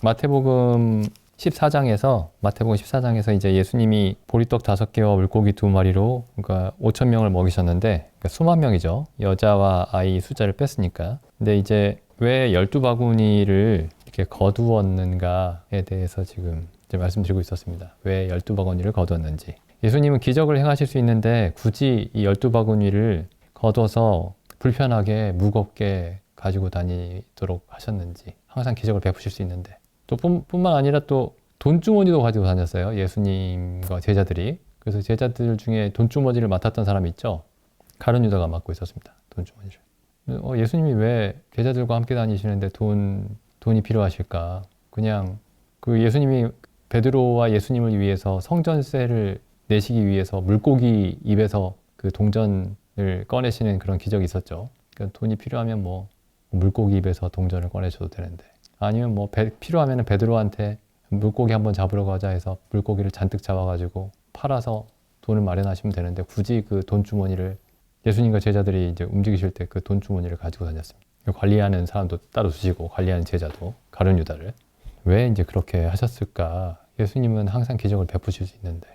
마태복음 14장에서 이제 예수님이 보리떡 5개와 물고기 2마리로 그러니까 5천 명을 먹이셨는데 그러니까 수만 명이죠. 여자와 아이 숫자를 뺐으니까. 근데 이제 왜 12바구니를 이렇게 거두었는가에 대해서 지금 이제 말씀드리고 있었습니다. 왜 12바구니를 거두었는지. 예수님은 기적을 행하실 수 있는데 굳이 이 12바구니를 거둬서 불편하게 무겁게 가지고 다니도록 하셨는지. 항상 기적을 베푸실 수 있는데. 또 뿐만 아니라 또 돈주머니도 가지고 다녔어요. 예수님과 제자들이. 그래서 제자들 중에 돈주머니를 맡았던 사람이 있죠. 가룟 유다가 맡고 있었습니다. 돈주머니를. 예수님이 왜 제자들과 함께 다니시는데 돈이 필요하실까? 그냥 그 예수님이 베드로와 예수님을 위해서 성전세를 내시기 위해서 물고기 입에서 그 동전을 꺼내시는 그런 기적이 있었죠. 그러니까 돈이 필요하면 뭐 물고기 입에서 동전을 꺼내셔도 되는데 아니면 뭐 필요하면 베드로한테 물고기 한번 잡으러 가자 해서 물고기를 잔뜩 잡아가지고 팔아서 돈을 마련하시면 되는데 굳이 그 돈주머니를 예수님과 제자들이 이제 움직이실 때 그 돈주머니를 가지고 다녔습니다. 관리하는 사람도 따로 두시고 관리하는 제자도 가룟 유다를 왜 이제 그렇게 하셨을까? 예수님은 항상 기적을 베푸실 수 있는데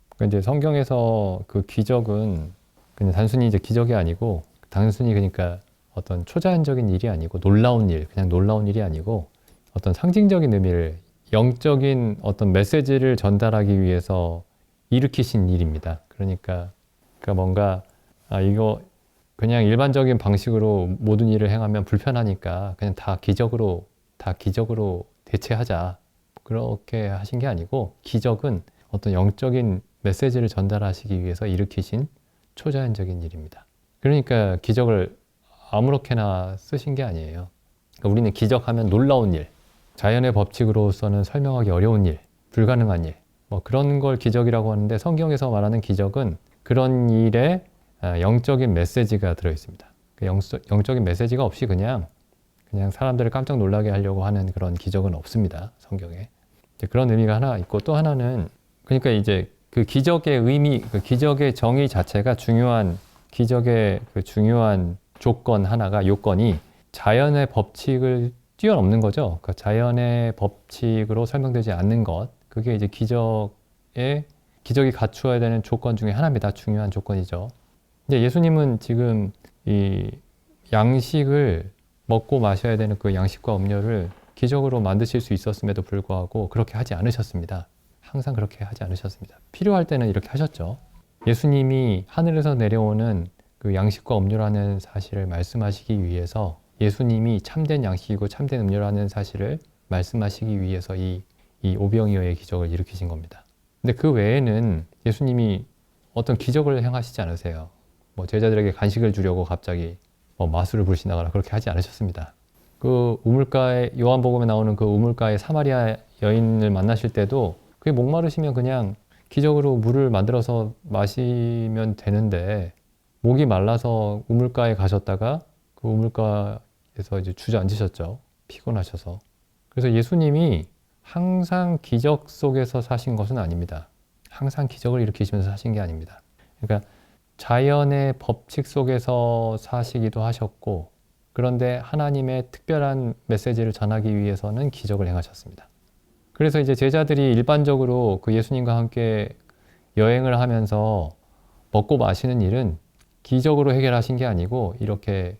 그러니까 이제 성경에서 그 기적은 그냥 단순히 이제 기적이 아니고 단순히 그러니까 어떤 초자연적인 일이 아니고 놀라운 일, 그냥 놀라운 일이 아니고 어떤 상징적인 의미를 영적인 어떤 메시지를 전달하기 위해서 일으키신 일입니다. 그러니까 뭔가 이거 그냥 일반적인 방식으로 모든 일을 행하면 불편하니까 그냥 다 기적으로 대체하자. 그렇게 하신 게 아니고 기적은 어떤 영적인 메시지를 전달하시기 위해서 일으키신 초자연적인 일입니다. 그러니까 기적을 아무렇게나 쓰신 게 아니에요. 그러니까 우리는 기적하면 놀라운 일, 자연의 법칙으로서는 설명하기 어려운 일, 불가능한 일, 뭐 그런 걸 기적이라고 하는데 성경에서 말하는 기적은 그런 일에 영적인 메시지가 들어있습니다. 그 영적인 메시지가 없이 그냥 사람들을 깜짝 놀라게 하려고 하는 그런 기적은 없습니다. 성경에. 그런 의미가 하나 있고 또 하나는 그러니까 이제 그 기적의 의미, 그 기적의 정의 자체가 기적의 그 중요한 조건 하나가 요건이 자연의 법칙을 뛰어넘는 거죠. 그러니까 자연의 법칙으로 설명되지 않는 것. 그게 이제 기적이 갖추어야 되는 조건 중에 하나입니다. 중요한 조건이죠. 이제 예수님은 지금 이 양식을 먹고 마셔야 되는 그 양식과 음료를 기적으로 만드실 수 있었음에도 불구하고 그렇게 하지 않으셨습니다. 항상 그렇게 하지 않으셨습니다. 필요할 때는 이렇게 하셨죠. 예수님이 하늘에서 내려오는 그 양식과 음료라는 사실을 말씀하시기 위해서 예수님이 참된 양식이고 참된 음료라는 사실을 말씀하시기 위해서 이 오병이어의 기적을 일으키신 겁니다. 근데 그 외에는 예수님이 어떤 기적을 행하시지 않으세요. 뭐 제자들에게 간식을 주려고 갑자기 뭐 마술을 부르신다거나 그렇게 하지 않으셨습니다. 그 우물가에 요한복음에 나오는 그 우물가의 사마리아 여인을 만나실 때도 그게 목마르시면 그냥 기적으로 물을 만들어서 마시면 되는데 목이 말라서 우물가에 가셨다가 그 우물가에서 이제 주저앉으셨죠. 피곤하셔서. 그래서 예수님이 항상 기적 속에서 사신 것은 아닙니다. 항상 기적을 일으키시면서 사신 게 아닙니다. 그러니까 자연의 법칙 속에서 사시기도 하셨고 그런데 하나님의 특별한 메시지를 전하기 위해서는 기적을 행하셨습니다. 그래서 이제 제자들이 일반적으로 그 예수님과 함께 여행을 하면서 먹고 마시는 일은 기적으로 해결하신 게 아니고 이렇게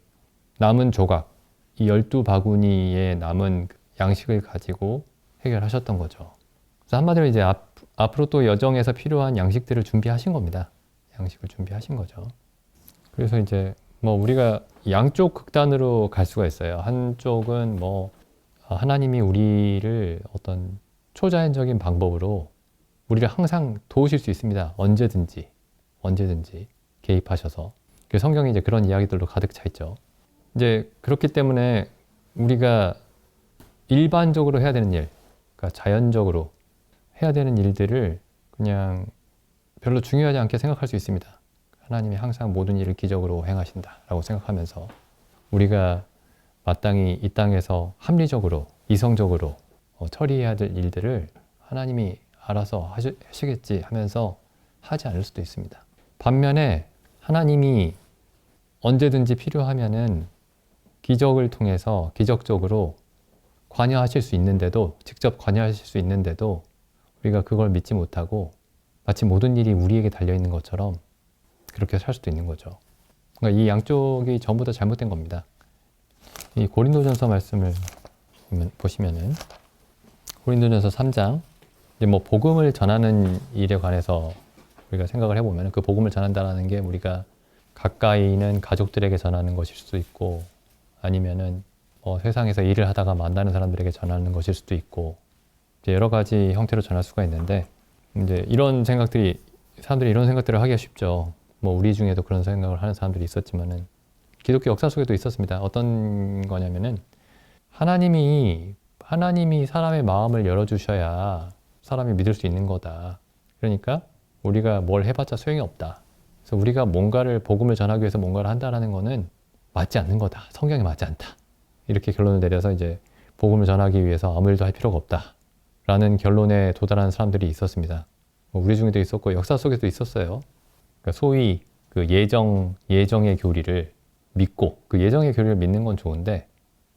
남은 조각, 이 12바구니에 남은 양식을 가지고 해결하셨던 거죠. 그래서 한마디로 이제 앞으로 또 여정에서 필요한 양식들을 준비하신 겁니다. 양식을 준비하신 거죠. 그래서 이제 뭐 우리가 양쪽 극단으로 갈 수가 있어요. 한쪽은 뭐 하나님이 우리를 어떤 초자연적인 방법으로 우리를 항상 도우실 수 있습니다. 언제든지 개입하셔서. 성경에 이제 그런 이야기들로 가득 차 있죠. 이제 그렇기 때문에 우리가 일반적으로 해야 되는 일, 그러니까 자연적으로 해야 되는 일들을 그냥 별로 중요하지 않게 생각할 수 있습니다. 하나님이 항상 모든 일을 기적으로 행하신다라고 생각하면서 우리가 마땅히 이 땅에서 합리적으로, 이성적으로 처리해야 될 일들을 하나님이 알아서 하시겠지 하면서 하지 않을 수도 있습니다. 반면에 하나님이 언제든지 필요하면은 기적을 통해서 기적적으로 관여하실 수 있는데도, 직접 관여하실 수 있는데도 우리가 그걸 믿지 못하고 마치 모든 일이 우리에게 달려있는 것처럼 그렇게 살 수도 있는 거죠. 그러니까 이 양쪽이 전부 다 잘못된 겁니다. 이 고린도전서 말씀을 보시면은 고린도전서 3장, 이제 뭐 복음을 전하는 일에 관해서 우리가 생각을 해보면 그 복음을 전한다는 게 우리가 가까이 있는 가족들에게 전하는 것일 수도 있고, 아니면은 뭐 세상에서 일을 하다가 만나는 사람들에게 전하는 것일 수도 있고, 이제 여러 가지 형태로 전할 수가 있는데, 이제 이런 생각들이, 사람들이 이런 생각들을 하기가 쉽죠. 뭐 우리 중에도 그런 생각을 하는 사람들이 있었지만은 기독교 역사 속에도 있었습니다. 어떤 거냐면은 하나님이 사람의 마음을 열어주셔야 사람이 믿을 수 있는 거다. 그러니까 우리가 뭘 해봤자 소용이 없다. 그래서 우리가 뭔가를, 복음을 전하기 위해서 뭔가를 한다라는 거는 맞지 않는 거다. 성경에 맞지 않다. 이렇게 결론을 내려서 이제 복음을 전하기 위해서 아무 일도 할 필요가 없다. 라는 결론에 도달하는 사람들이 있었습니다. 우리 중에도 있었고 역사 속에도 있었어요. 그러니까 소위 그 예정의 교리를 믿고, 그 예정의 교리를 믿는 건 좋은데,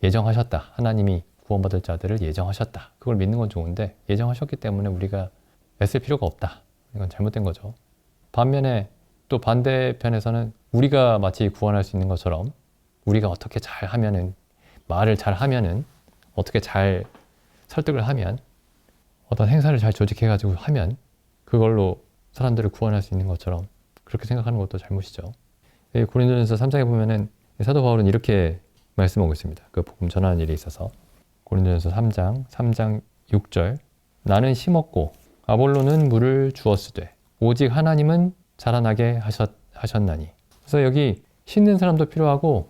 예정하셨다. 하나님이 구원받을 자들을 예정하셨다. 그걸 믿는 건 좋은데 예정하셨기 때문에 우리가 애쓸 필요가 없다. 이건 잘못된 거죠. 반면에 또 반대편에서는 우리가 마치 구원할 수 있는 것처럼 우리가 어떻게 잘 하면은, 말을 잘 하면은, 어떻게 잘 설득을 하면, 어떤 행사를 잘 조직해가지고 하면 그걸로 사람들을 구원할 수 있는 것처럼 그렇게 생각하는 것도 잘못이죠. 고린도전서 3장에 보면은 사도 바울은 이렇게 말씀하고 있습니다. 그 복음 전하는 일에 있어서. 고린도전서 3장 6절. 나는 심었고 아볼로는 물을 주었으되 오직 하나님은 자라나게 하셨나니. 그래서 여기 심는 사람도 필요하고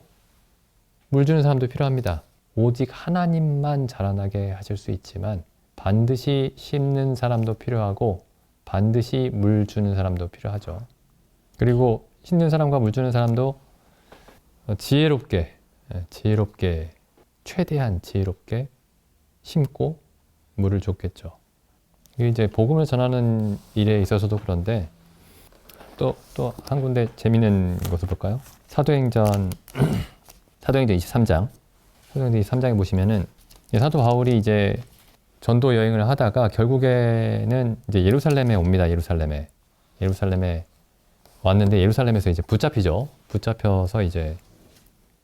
물 주는 사람도 필요합니다. 오직 하나님만 자라나게 하실 수 있지만 반드시 심는 사람도 필요하고 반드시 물 주는 사람도 필요하죠. 그리고 심는 사람과 물 주는 사람도 지혜롭게, 최대한 지혜롭게 심고 물을 줬겠죠. 이게 이제 복음을 전하는 일에 있어서도 그런데, 또 한 군데 재미있는 것을 볼까요? 사도행전 23장. 사도행전 23장에 보시면은 사도 바울이 이제 전도 여행을 하다가 결국에는 이제 예루살렘에 옵니다. 예루살렘에 왔는데 예루살렘에서 이제 붙잡히죠. 붙잡혀서 이제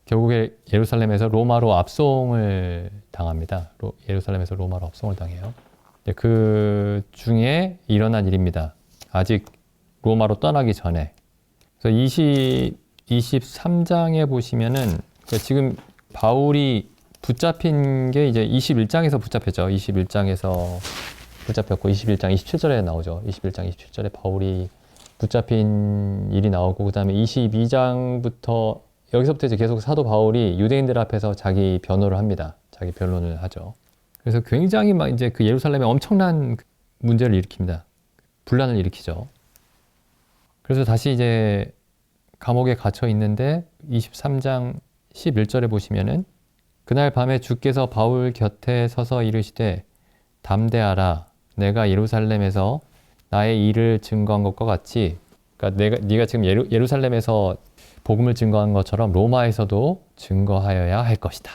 결국에 예루살렘에서 로마로 압송을 당합니다. 예루살렘에서 로마로 압송을 당해요. 그 중에 일어난 일입니다. 아직 로마로 떠나기 전에. 그래서 23장에 보시면은 지금 바울이 붙잡힌 게 이제 21장에서 붙잡혔죠. 21장에서 붙잡혔고 21장 27절에 나오죠. 21장 27절에 바울이 붙잡힌 일이 나오고, 그 다음에 22장부터 여기서부터 이제 계속 사도 바울이 유대인들 앞에서 자기 변호를 합니다. 자기 변론을 하죠. 그래서 굉장히 막 이제 그 예루살렘에 엄청난 문제를 일으킵니다. 분란을 일으키죠. 그래서 다시 이제 감옥에 갇혀 있는데 23장 11절에 보시면은 그날 밤에 주께서 바울 곁에 서서 이르시되 담대하라. 내가 예루살렘에서 나의 일을 증거한 것과 같이, 그러니까 네가 지금 예루살렘에서 복음을 증거한 것처럼 로마에서도 증거하여야 할 것이다.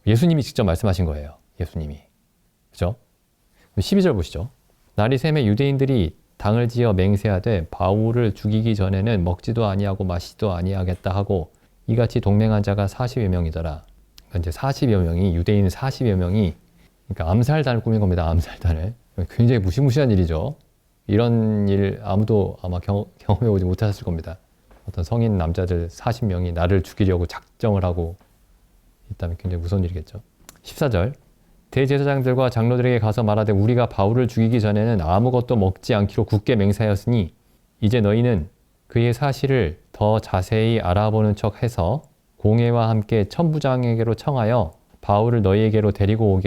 예수님이 직접 말씀하신 거예요. 예수님이. 그죠? 12절 보시죠. 날이 새매 유대인들이 당을 지어 맹세하되 바울을 죽이기 전에는 먹지도 아니하고 마시지도 아니하겠다 하고 이같이 동맹한 자가 40여 명이더라. 이제 40여 명이, 유대인 40여 명이, 그러니까 암살단을 꾸민 겁니다. 암살단을. 굉장히 무시무시한 일이죠. 이런 일 아무도 아마 경험해보지 못하셨을 겁니다. 어떤 성인 남자들 40명이 나를 죽이려고 작정을 하고 있다면 굉장히 무서운 일이겠죠. 14절. 대제사장들과 장로들에게 가서 말하되 우리가 바울을 죽이기 전에는 아무것도 먹지 않기로 굳게 맹세하였으니 이제 너희는 그의 사실을 더 자세히 알아보는 척해서 공회와 함께 천부장에게로 청하여 바울을 너희에게로 데리고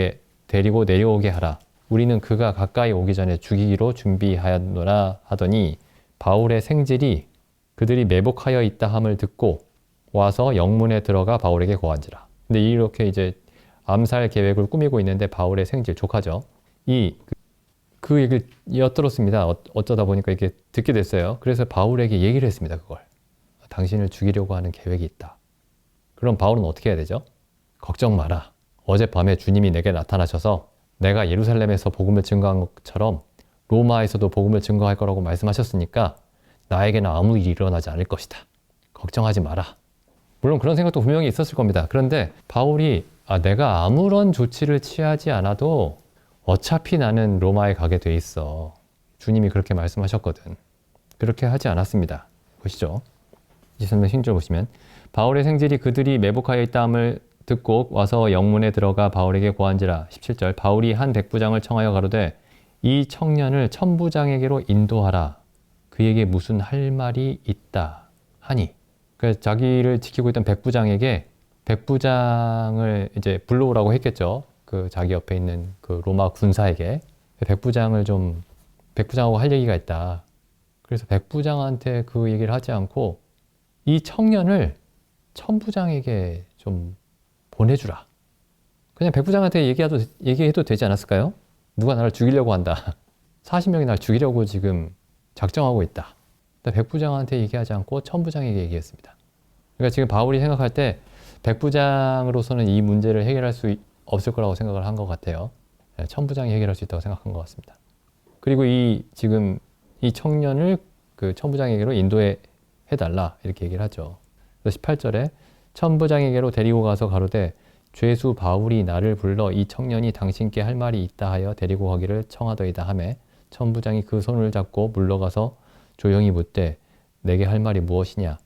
내려오게 하라. 우리는 그가 가까이 오기 전에 죽이기로 준비하였노라 하더니 바울의 생질이 그들이 매복하여 있다 함을 듣고 와서 영문에 들어가 바울에게 고한지라. 근데 이렇게 이제 암살 계획을 꾸미고 있는데 바울의 생질, 조카죠. 그 얘기를 엿들었습니다. 어쩌다 보니까 이렇게 듣게 됐어요. 그래서 바울에게 얘기를 했습니다. 그걸. 당신을 죽이려고 하는 계획이 있다. 그럼 바울은 어떻게 해야 되죠? 걱정 마라. 어젯밤에 주님이 내게 나타나셔서 내가 예루살렘에서 복음을 증거한 것처럼 로마에서도 복음을 증거할 거라고 말씀하셨으니까 나에게는 아무 일이 일어나지 않을 것이다. 걱정하지 마라. 물론 그런 생각도 분명히 있었을 겁니다. 그런데 바울이 내가 아무런 조치를 취하지 않아도 어차피 나는 로마에 가게 돼 있어. 주님이 그렇게 말씀하셨거든. 그렇게 하지 않았습니다. 보시죠. 23절 신절 보시면 바울의 생질이 그들이 매복하여 있다함을 듣고 와서 영문에 들어가 바울에게 고한지라. 17절 바울이 한 백부장을 청하여 가로되 이 청년을 천부장에게로 인도하라. 그에게 무슨 할 말이 있다 하니. 그래서 자기를 지키고 있던 백부장에게 백부장을 이제 불러오라고 했겠죠. 그 자기 옆에 있는 그 로마 군사에게 백부장하고 할 얘기가 있다. 그래서 백부장한테 그 얘기를 하지 않고 이 청년을 천부장에게 좀 보내주라. 그냥 백부장한테 얘기해도 되지 않았을까요? 누가 나를 죽이려고 한다. 40명이 나를 죽이려고 지금 작정하고 있다. 백부장한테 얘기하지 않고 천부장에게 얘기했습니다. 그러니까 지금 바울이 생각할 때 백부장으로서는 이 문제를 해결할 수 없을 거라고 생각을 한 것 같아요. 천부장이 해결할 수 있다고 생각한 것 같습니다. 그리고 지금 이 청년을 그 천부장에게로 인도해 달라 이렇게 얘기를 하죠. 그래서 18절에 천부장에게로 데리고 가서 가로되 죄수 바울이 나를 불러 이 청년이 당신께 할 말이 있다 하여 데리고 가기를 청하더이다 하매 천부장이 그 손을 잡고 물러가서 조용히 묻되 내게 할 말이 무엇이냐.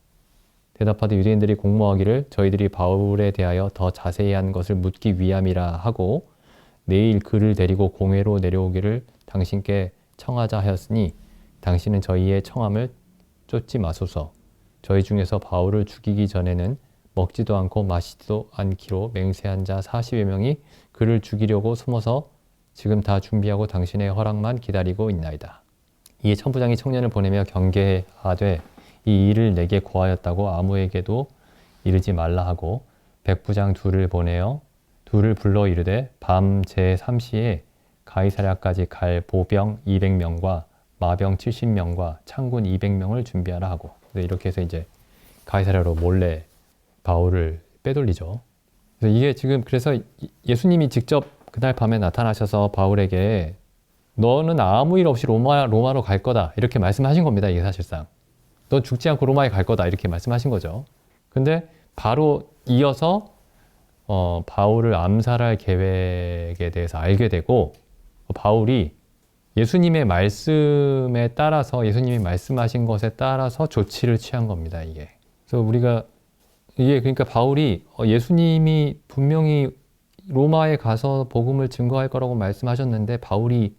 대답하되 유대인들이 공모하기를 저희들이 바울에 대하여 더 자세한 것을 묻기 위함이라 하고 내일 그를 데리고 공회로 내려오기를 당신께 청하자 하였으니 당신은 저희의 청함을 쫓지 마소서. 저희 중에서 바울을 죽이기 전에는 먹지도 않고 마시지도 않기로 맹세한 자 40여 명이 그를 죽이려고 숨어서 지금 다 준비하고 당신의 허락만 기다리고 있나이다. 이에 천부장이 청년을 보내며 경계하되 이 일을 내게 고하였다고 아무에게도 이르지 말라 하고 백부장 둘을 보내어 둘을 불러 이르되 밤 제3시에 가이사랴까지 갈 보병 200명과 마병 70명과 창군 200명을 준비하라 하고 이렇게 해서 이제 가이사랴로 몰래 바울을 빼돌리죠. 그래서 이게 지금 그래서 예수님이 직접 그날 밤에 나타나셔서 바울에게 너는 아무 일 없이 로마로 갈 거다 이렇게 말씀하신 겁니다. 이게 사실상 넌 죽지 않고 로마에 갈 거다 이렇게 말씀하신 거죠. 근데 바로 이어서 바울을 암살할 계획에 대해서 알게 되고 바울이 예수님의 말씀에 따라서 예수님이 말씀하신 것에 따라서 조치를 취한 겁니다. 이게 그래서 이게 그러니까 바울이 예수님이 분명히 로마에 가서 복음을 증거할 거라고 말씀하셨는데 바울이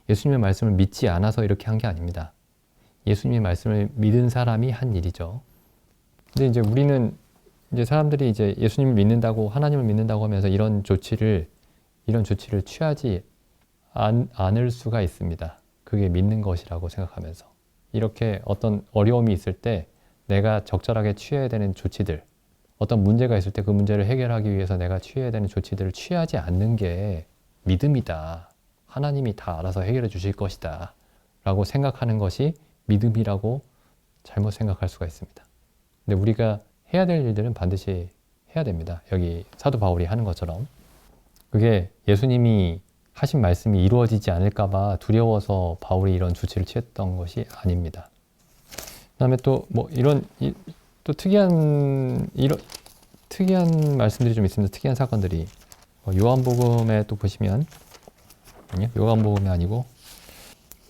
예수님의 말씀을 믿지 않아서 이렇게 한 게 아닙니다. 예수님의 말씀을 믿은 사람이 한 일이죠. 근데 이제 우리는 이제 사람들이 이제 예수님을 믿는다고 하나님을 믿는다고 하면서 이런 조치를 취하지 않을 수가 있습니다. 그게 믿는 것이라고 생각하면서 이렇게 어떤 어려움이 있을 때 내가 적절하게 취해야 되는 조치들, 어떤 문제가 있을 때 그 문제를 해결하기 위해서 내가 취해야 되는 조치들을 취하지 않는 게 믿음이다. 하나님이 다 알아서 해결해 주실 것이다. 라고 생각하는 것이 믿음이라고 잘못 생각할 수가 있습니다. 근데 우리가 해야 될 일들은 반드시 해야 됩니다. 여기 사도 바울이 하는 것처럼. 그게 예수님이 하신 말씀이 이루어지지 않을까 봐 두려워서 바울이 이런 조치를 취했던 것이 아닙니다. 그다음에 또 뭐 또 특이한 말씀들이 좀 있습니다. 특이한 사건들이 요한복음에 또 보시면 아니요, 요한복음이 아니고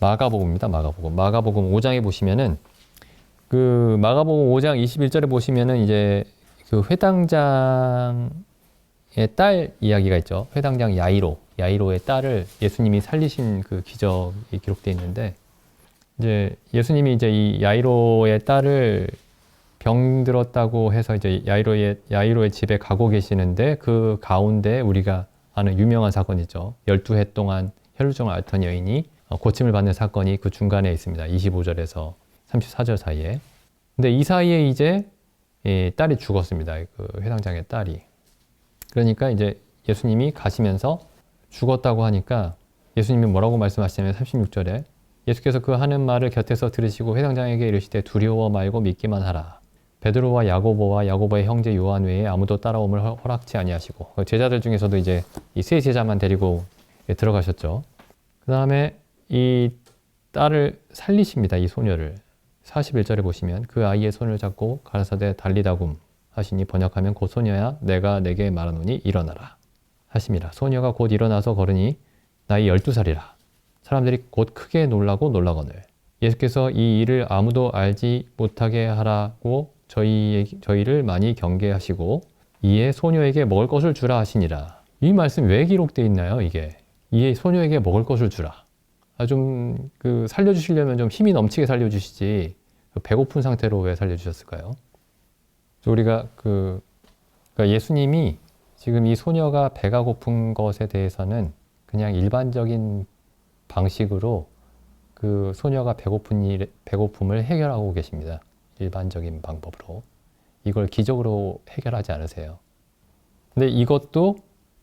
마가복음입니다. 마가복음 5장에 보시면은 그 마가복음 5장 21절에 보시면은 이제 그 회당장의 딸 이야기가 있죠. 회당장 야이로의 딸을 예수님이 살리신 그 기적이 기록되어 있는데 이제 예수님이 이제 이 야이로의 딸을 병들었다고 해서 이제 야이로의 집에 가고 계시는데 그 가운데 우리가 아는 유명한 사건이죠. 12해 동안 혈루증을 앓던 여인이 고침을 받는 사건이 그 중간에 있습니다. 25절에서 34절 사이에. 근데 이 사이에 이제 딸이 죽었습니다. 그 회당장의 딸이. 그러니까 이제 예수님이 가시면서 죽었다고 하니까 예수님이 뭐라고 말씀하시냐면 36절에 예수께서 그 하는 말을 곁에서 들으시고 회당장에게 이르시되 두려워 말고 믿기만 하라. 베드로와 야고보와 야고보의 형제 요한 외에 아무도 따라옴을 허락치 아니하시고 제자들 중에서도 이제 이 세 제자만 데리고 들어가셨죠. 그 다음에 이 딸을 살리십니다. 이 소녀를. 41절에 보시면 그 아이의 손을 잡고 가라사대 달리다굼 하시니 번역하면 곧 소녀야 내가 내게 말하노니 일어나라 하십니다. 소녀가 곧 일어나서 걸으니 나이 12살이라. 사람들이 곧 크게 놀라고 놀라거늘 예수께서 이 일을 아무도 알지 못하게 하라고 저희를 많이 경계하시고 이에 소녀에게 먹을 것을 주라 하시니라. 이 말씀 왜 기록되어 있나요? 이에 소녀에게 먹을 것을 주라. 좀 살려주시려면 좀 힘이 넘치게 살려주시지 배고픈 상태로 왜 살려주셨을까요? 우리가 그러니까 예수님이 지금 이 소녀가 배가 고픈 것에 대해서는 그냥 일반적인 방식으로 그 소녀가 배고픔을 해결하고 계십니다. 일반적인 방법으로. 이걸 기적으로 해결하지 않으세요. 근데 이것도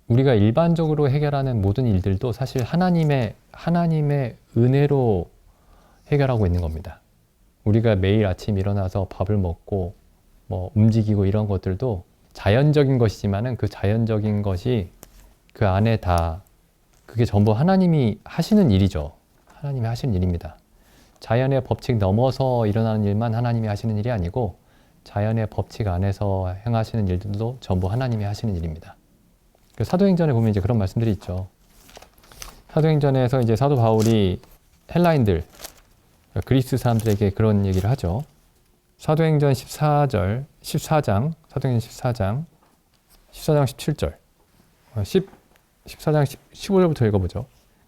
우리가 일반적으로 해결하는 모든 일들도 사실 하나님의 은혜로 해결하고 있는 겁니다. 우리가 매일 아침 일어나서 밥을 먹고 움직이고 이런 것들도 자연적인 것이지만은 그 자연적인 것이 그 안에 다 그게 전부 하나님이 하시는 일이죠. 하나님이 하시는 일입니다. 자연의 법칙 넘어서 일어나는 일만 하나님이 하시는 일이 아니고 자연의 법칙 안에서 행하시는 일들도 전부 하나님이 하시는 일입니다. 사도행전에 보면 이제 그런 말씀들이 있죠. 사도행전에서 이제 사도 바울이 헬라인들, 그리스 사람들에게 그런 얘기를 하죠. 사도행전 14장, 사도행전 14장 17절, 14장 15절부터 읽어보죠.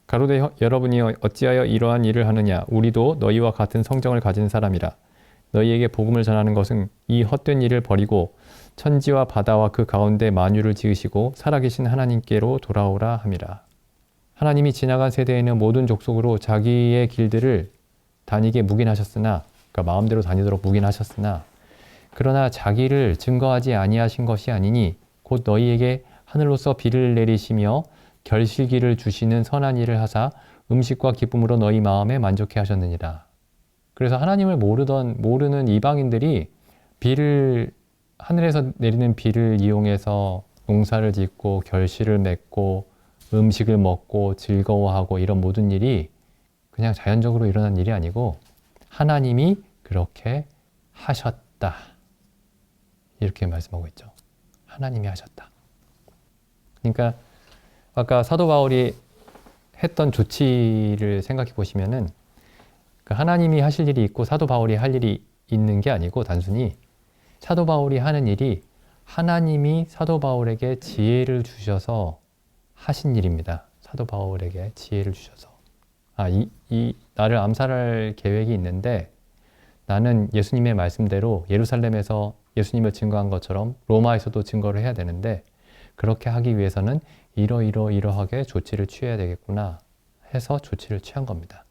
가로되 여러분이 어찌하여 이러한 일을 하느냐? 우리도 너희와 같은 성정을 가진 사람이라. 너희에게 복음을 전하는 것은 이 헛된 일을 버리고 천지와 바다와 그 가운데 만유를 지으시고 살아계신 하나님께로 돌아오라 함이라. 하나님이 지나간 세대에는 모든 족속으로 자기의 길들을 다니게 묵인하셨으나, 그러니까 마음대로 다니도록 묵인하셨으나, 그러나 자기를 증거하지 아니하신 것이 아니니 곧 너희에게 하늘로서 비를 내리시며 결실기를 주시는 선한 일을 하사 음식과 기쁨으로 너희 마음에 만족해 하셨느니라. 그래서 하나님을 모르는 이방인들이 하늘에서 내리는 비를 이용해서 농사를 짓고 결실을 맺고 음식을 먹고 즐거워하고 이런 모든 일이 그냥 자연적으로 일어난 일이 아니고 하나님이 그렇게 하셨다. 이렇게 말씀하고 있죠. 하나님이 하셨다. 그러니까 아까 사도 바울이 했던 조치를 생각해 보시면은 하나님이 하실 일이 있고 사도 바울이 할 일이 있는 게 아니고 단순히 사도 바울이 하는 일이 하나님이 사도 바울에게 지혜를 주셔서 하신 일입니다. 사도 바울에게 지혜를 주셔서. 나를 암살할 계획이 있는데 나는 예수님의 말씀대로 예루살렘에서 예수님을 증거한 것처럼 로마에서도 증거를 해야 되는데 그렇게 하기 위해서는 이러하게 조치를 취해야 되겠구나 해서 조치를 취한 겁니다.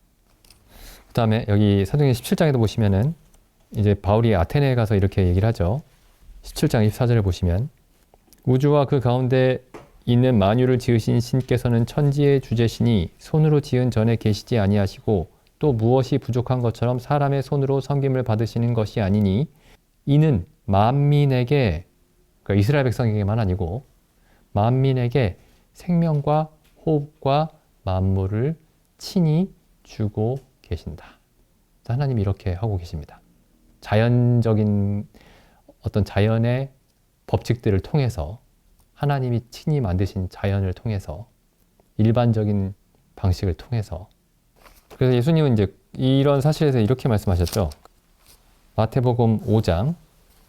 그 다음에 여기 사도행전 17장에도 보시면은 이제 바울이 아테네에 가서 이렇게 얘기를 하죠. 17장 24절을 보시면 우주와 그 가운데 있는 만유를 지으신 신께서는 천지의 주제시니 손으로 지은 전에 계시지 아니하시고 또 무엇이 부족한 것처럼 사람의 손으로 섬김을 받으시는 것이 아니니 이는 만민에게, 그러니까 이스라엘 백성에게만 아니고 만민에게 생명과 호흡과 만물을 친히 주고 계신다. 하나님이 이렇게 하고 계십니다. 자연적인 어떤 자연의 법칙들을 통해서 하나님이 친히 만드신 자연을 통해서 일반적인 방식을 통해서 그래서 예수님은 이제 이런 사실에서 이렇게 말씀하셨죠. 마태복음 5장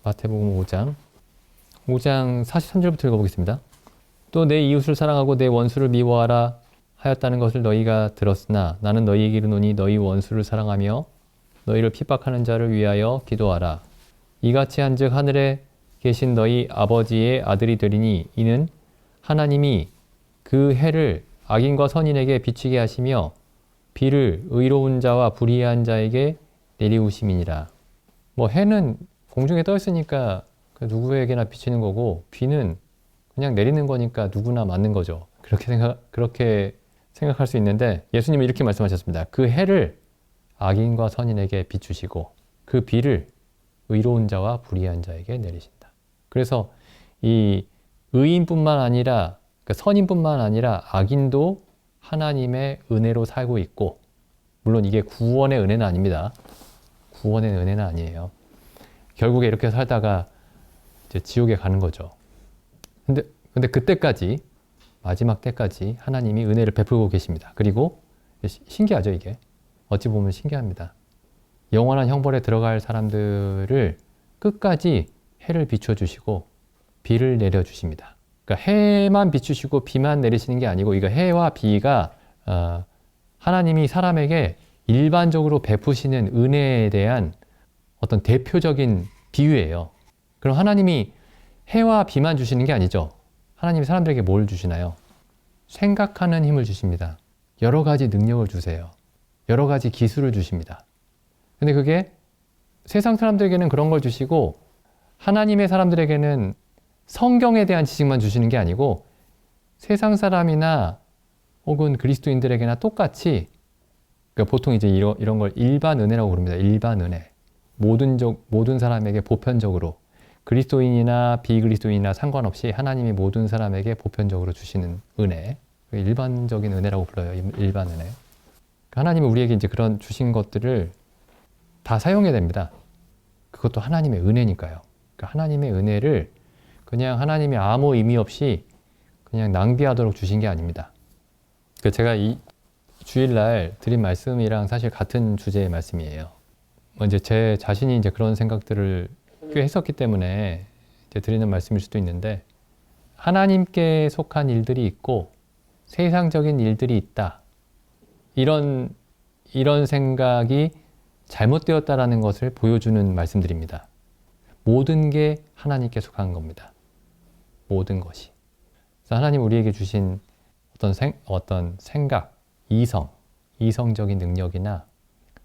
43절부터 읽어보겠습니다. 또 내 이웃을 사랑하고 내 원수를 미워하라 하였다는 것을 너희가 들었으나 나는 너희에게 이르노니 너희 원수를 사랑하며 너희를 핍박하는 자를 위하여 기도하라. 이같이 한즉 하늘에 계신 너희 아버지의 아들이 되리니 이는 하나님이 그 해를 악인과 선인에게 비추게 하시며 비를 의로운 자와 불의한 자에게 내리우심이니라. 해는 공중에 떠 있으니까 누구에게나 비치는 거고 비는 그냥 내리는 거니까 누구나 맞는 거죠. 그렇게 생각할 수 있는데 예수님은 이렇게 말씀하셨습니다. 그 해를 악인과 선인에게 비추시고 그 비를 의로운 자와 불의한 자에게 내리신다. 그래서 이 의인뿐만 아니라, 그러니까 선인뿐만 아니라 악인도 하나님의 은혜로 살고 있고, 물론 이게 구원의 은혜는 아닙니다. 구원의 은혜는 아니에요. 결국에 이렇게 살다가 이제 지옥에 가는 거죠. 근데 그때까지, 마지막 때까지 하나님이 은혜를 베풀고 계십니다. 그리고 신기하죠, 이게. 어찌 보면 신기합니다. 영원한 형벌에 들어갈 사람들을 끝까지 해를 비춰주시고 비를 내려주십니다. 그러니까 해만 비추시고 비만 내리시는 게 아니고, 이거 해와 비가 하나님이 사람에게 일반적으로 베푸시는 은혜에 대한 어떤 대표적인 비유예요. 그럼 하나님이 해와 비만 주시는 게 아니죠. 하나님이 사람들에게 뭘 주시나요? 생각하는 힘을 주십니다. 여러 가지 능력을 주세요. 여러 가지 기술을 주십니다. 근데 그게 세상 사람들에게는 그런 걸 주시고, 하나님의 사람들에게는 성경에 대한 지식만 주시는 게 아니고, 세상 사람이나 혹은 그리스도인들에게나 똑같이, 그러니까 보통 이제 이런 걸 일반 은혜라고 부릅니다. 일반 은혜. 모든 사람에게 보편적으로, 그리스도인이나 비그리스도인이나 상관없이 하나님이 모든 사람에게 보편적으로 주시는 은혜. 일반적인 은혜라고 불러요. 일반 은혜. 하나님은 우리에게 이제 그런 주신 것들을 다 사용해야 됩니다. 그것도 하나님의 은혜니까요. 그러니까 하나님의 은혜를 그냥 하나님이 아무 의미 없이 그냥 낭비하도록 주신 게 아닙니다. 그러니까 제가 이 주일날 드린 말씀이랑 사실 같은 주제의 말씀이에요. 이제 제 자신이 이제 그런 생각들을 꽤 했었기 때문에 이제 드리는 말씀일 수도 있는데, 하나님께 속한 일들이 있고 세상적인 일들이 있다. 이런 생각이 잘못되었다라는 것을 보여주는 말씀드립니다. 모든 게 하나님께 속한 겁니다. 모든 것이. 그래서 하나님 우리에게 주신 어떤 생각, 이성적인 능력이나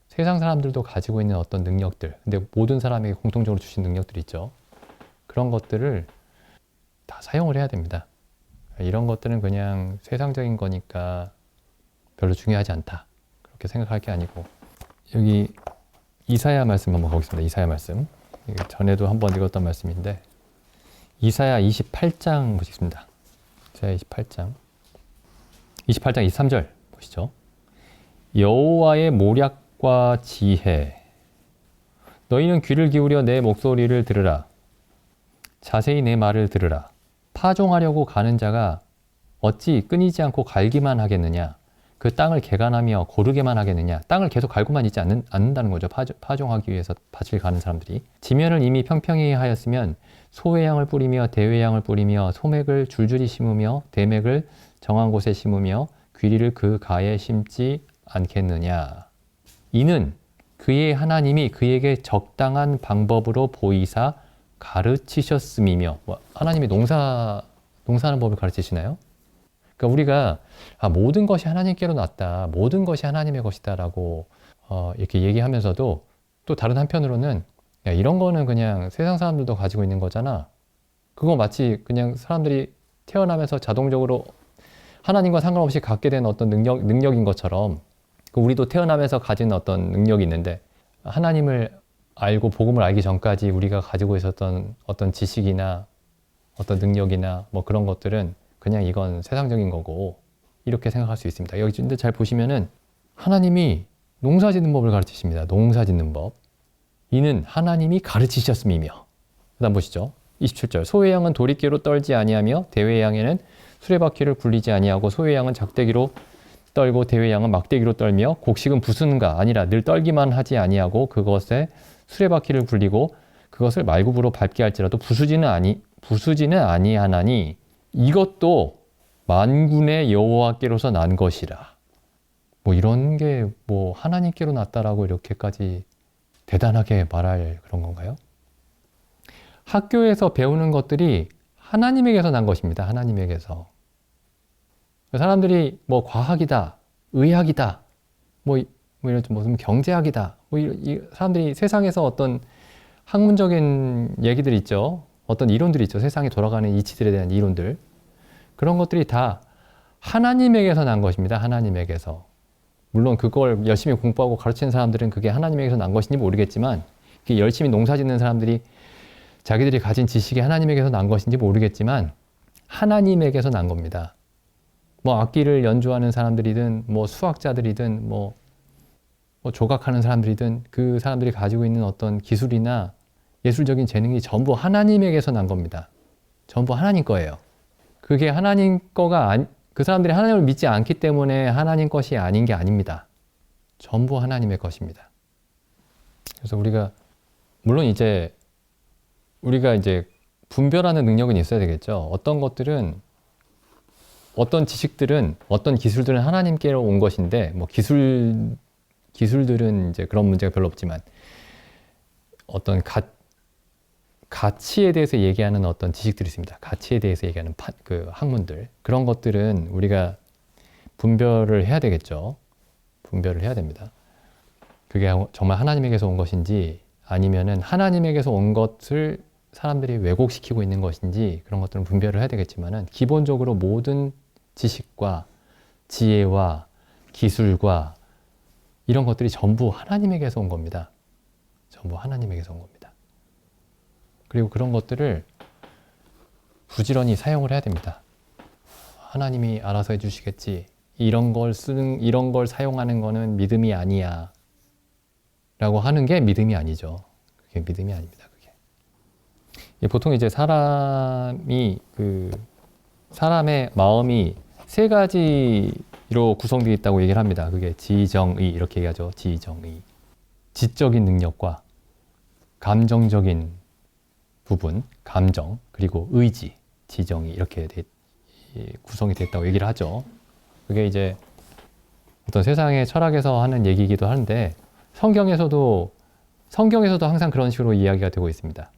세상 사람들도 가지고 있는 어떤 능력들, 근데 모든 사람에게 공통적으로 주신 능력들이 있죠. 그런 것들을 다 사용을 해야 됩니다. 이런 것들은 그냥 세상적인 거니까 별로 중요하지 않다. 그렇게 생각할 게 아니고, 여기 이사야 말씀 한번 보겠습니다. 이사야 말씀. 전에도 한번 읽었던 말씀인데, 이사야 28장 보시겠습니다. 이사야 28장 23절 보시죠. 여호와의 모략과 지혜, 너희는 귀를 기울여 내 목소리를 들으라. 자세히 내 말을 들으라. 파종하려고 가는 자가 어찌 끊이지 않고 갈기만 하겠느냐? 그 땅을 개간하며 고르게만 하겠느냐? 땅을 계속 갈고만 있지 않는다는 거죠. 파종하기 위해서 밭을 가는 사람들이. 지면을 이미 평평히 하였으면 소외양을 뿌리며 대외양을 뿌리며 소맥을 줄줄이 심으며 대맥을 정한 곳에 심으며 귀리를 그 가에 심지 않겠느냐? 이는 그의 하나님이 그에게 적당한 방법으로 보이사 가르치셨음이며, 하나님이 농사하는 법을 가르치시나요? 그러니까 우리가 모든 것이 하나님께로 났다, 모든 것이 하나님의 것이다라고 이렇게 얘기하면서도, 또 다른 한편으로는 야, 이런 거는 그냥 세상 사람들도 가지고 있는 거잖아. 그거 마치 그냥 사람들이 태어나면서 자동적으로 하나님과 상관없이 갖게 된 어떤 능력인 것처럼, 우리도 태어나면서 가진 어떤 능력이 있는데, 하나님을 알고 복음을 알기 전까지 우리가 가지고 있었던 어떤 지식이나 어떤 능력이나 뭐 그런 것들은 그냥 이건 세상적인 거고, 이렇게 생각할 수 있습니다. 여기 근데 잘 보시면은 하나님이 농사 짓는 법을 가르치십니다. 농사 짓는 법. 이는 하나님이 가르치셨음이며. 그다음 보시죠. 27절. 소의 양은 도리깨로 떨지 아니하며 대의 양에는 수레바퀴를 굴리지 아니하고, 소의 양은 작대기로 떨고 대의 양은 막대기로 떨며, 곡식은 부수는가 아니라 늘 떨기만 하지 아니하고 그것에 수레바퀴를 굴리고 그것을 말굽으로 밟게 할지라도 부수지는 아니하나니 이것도 만군의 여호와께로서 난 것이라. 뭐 이런 게 뭐 하나님께로 났다라고 이렇게까지 대단하게 말할 그런 건가요? 학교에서 배우는 것들이 하나님에게서 난 것입니다. 하나님에게서. 사람들이 뭐 과학이다, 의학이다, 뭐 이런 무슨 경제학이다, 사람들이 세상에서 어떤 학문적인 얘기들이 있죠. 어떤 이론들이 있죠. 세상에 돌아가는 이치들에 대한 이론들. 그런 것들이 다 하나님에게서 난 것입니다. 하나님에게서. 물론 그걸 열심히 공부하고 가르치는 사람들은 그게 하나님에게서 난 것인지 모르겠지만, 열심히 농사 짓는 사람들이 자기들이 가진 지식이 하나님에게서 난 것인지 모르겠지만 하나님에게서 난 겁니다. 뭐 악기를 연주하는 사람들이든 뭐 수학자들이든 뭐 조각하는 사람들이든 그 사람들이 가지고 있는 어떤 기술이나 예술적인 재능이 전부 하나님에게서 난 겁니다. 전부 하나님 거예요. 그게 하나님 거가 그 사람들이 하나님을 믿지 않기 때문에 하나님 것이 아닌 게 아닙니다. 전부 하나님의 것입니다. 그래서 물론 이제 우리가 분별하는 능력은 있어야 되겠죠. 어떤 지식들은, 어떤 기술들은 하나님께로 온 것인데, 뭐 기술들은 이제 그런 문제가 별로 없지만, 어떤 가치에 대해서 얘기하는 어떤 지식들이 있습니다. 가치에 대해서 얘기하는 그 학문들. 그런 것들은 우리가 분별을 해야 되겠죠. 분별을 해야 됩니다. 그게 정말 하나님에게서 온 것인지 아니면은 하나님에게서 온 것을 사람들이 왜곡시키고 있는 것인지 그런 것들은 분별을 해야 되겠지만은 기본적으로 모든 지식과 지혜와 기술과 이런 것들이 전부 하나님에게서 온 겁니다. 전부 하나님에게서 온 겁니다. 그리고 그런 것들을 부지런히 사용을 해야 됩니다. 하나님이 알아서 해주시겠지. 이런 걸 사용하는 거는 믿음이 아니야. 라고 하는 게 믿음이 아니죠. 그게 믿음이 아닙니다. 그게. 보통 이제 사람의 마음이 세 가지로 구성되어 있다고 얘기를 합니다. 그게 지정의, 이렇게 얘기하죠. 지정의. 지적인 능력과 감정적인 부분, 감정, 그리고 의지, 지정이 이렇게 구성이 됐다고 얘기를 하죠. 그게 이제 어떤 세상의 철학에서 하는 얘기이기도 한데 성경에서도 항상 그런 식으로 이야기가 되고 있습니다.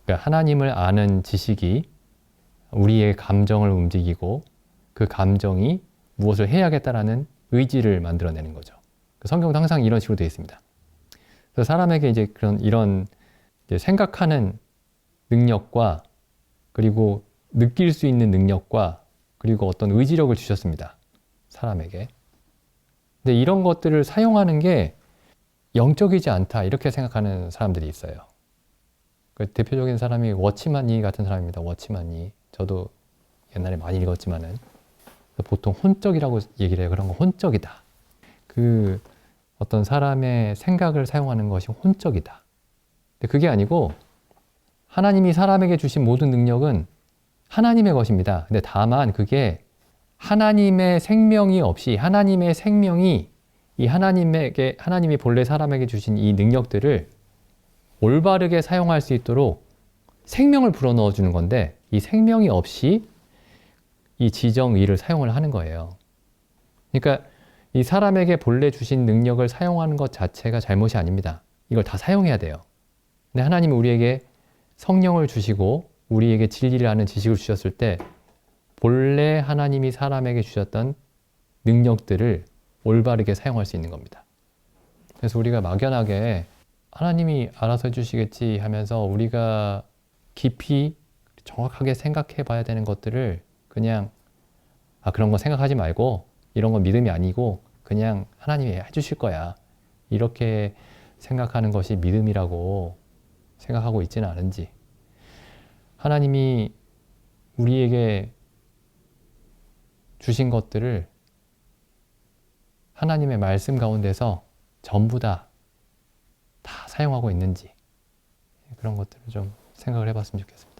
그러니까 하나님을 아는 지식이 우리의 감정을 움직이고 그 감정이 무엇을 해야겠다라는 의지를 만들어내는 거죠. 성경도 항상 이런 식으로 되어 있습니다. 그래서 사람에게 이제 이런 생각하는 능력과 그리고 느낄 수 있는 능력과 그리고 어떤 의지력을 주셨습니다. 사람에게. 근데 이런 것들을 사용하는 게 영적이지 않다 이렇게 생각하는 사람들이 있어요. 그 대표적인 사람이 워치만 니 같은 사람입니다. 워치만 니. 저도 옛날에 많이 읽었지만은 보통 혼적이라고 얘기를 해요. 그런 거 혼적이다. 그 어떤 사람의 생각을 사용하는 것이 혼적이다. 근데 그게 아니고 하나님이 사람에게 주신 모든 능력은 하나님의 것입니다. 근데 다만 그게 하나님의 생명이 없이 하나님의 생명이 하나님이 본래 사람에게 주신 이 능력들을 올바르게 사용할 수 있도록 생명을 불어넣어 주는 건데 이 생명이 없이 이 지정의를 사용을 하는 거예요. 그러니까 이 사람에게 본래 주신 능력을 사용하는 것 자체가 잘못이 아닙니다. 이걸 다 사용해야 돼요. 근데 하나님이 우리에게 성령을 주시고 우리에게 진리를 아는 지식을 주셨을 때 본래 하나님이 사람에게 주셨던 능력들을 올바르게 사용할 수 있는 겁니다. 그래서 우리가 막연하게 하나님이 알아서 해주시겠지 하면서 우리가 깊이 정확하게 생각해 봐야 되는 것들을 그냥 그런 거 생각하지 말고 이런 건 믿음이 아니고 그냥 하나님이 해주실 거야. 이렇게 생각하는 것이 믿음이라고 생각하고 있지는 않은지 하나님이 우리에게 주신 것들을 하나님의 말씀 가운데서 전부 다 사용하고 있는지 그런 것들을 좀 생각을 해봤으면 좋겠습니다.